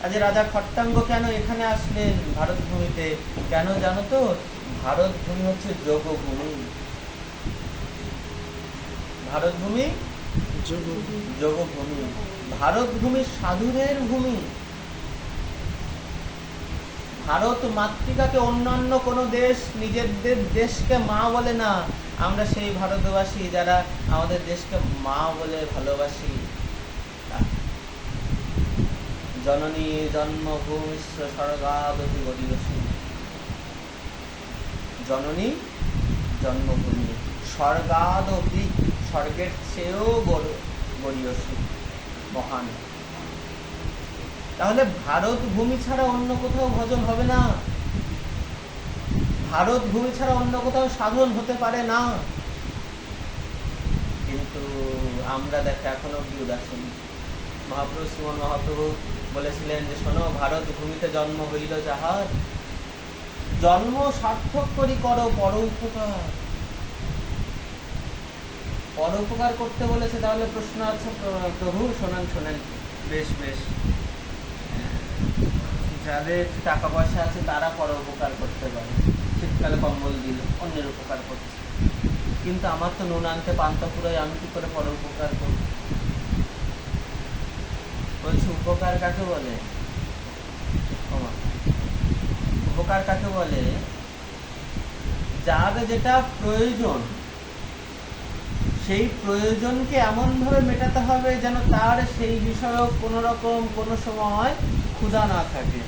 আজ রাজা খট্টাঙ্গ কেন এখানে আসলেন ভারত ভূমিতে? কেন জানো তো? ভারত ভূমি হচ্ছে যোগভূমি। ভারত ভূমি যোগভূমি। ভারত ভূমি সাধুদের ভূমি। ভারত মাতৃকাকে অন্যান্য কোনো দেশ নিজেদের দেশকে মা বলে না। আমরা সেই ভারতবাসী যারা আমাদের দেশকে মা বলে ভালোবাসি। জননী জন্মভূমি স্বর্গাদপি গরীয়সী। জননী জন্মভূমি স্বর্গাদপি, স্বর্গের চেয়েও গরীয়সী, মহান। তাহলে ভারত ভূমি ছাড়া অন্য কোথাও ভজন হবে না। ভারত ভূমি ছাড়া অন্য কোথাও সাধন হতে পারে না। কিন্তু আমরা দেখো এখনো অব্দি উদাসীন। মহাপ্রভু শ্রীমন মহাপ্রভু বলেছিলেন যে শোনো, ভারত ভূমিতে জন্ম হইল যাহার, জন্ম সার্থক করি করো পর উপকার। পর উপকার করতে বলেছে, তাহলে প্রশ্ন আছে প্রভু শোনেন শোনেন, বেশ বেশ, যাদের টাকা পয়সা আছে তারা পর উপকার করতে পারে, শীতকালে কম্বল দিল, অন্যের উপকার করছে, কিন্তু আমার তো নুন আনতে পান্তা ফুরাই, আমি কি করে পর উপকার করব? বলছি উপকার কাকে বলে? উপকার কাকে বলে? যার যেটা প্রয়োজন সেই প্রয়োজনকে এমন ভাবে মেটাতে হবে যেন তার সেই বিষয়ে কোনো রকম কোনো সময় ক্ষুধা না থাকে।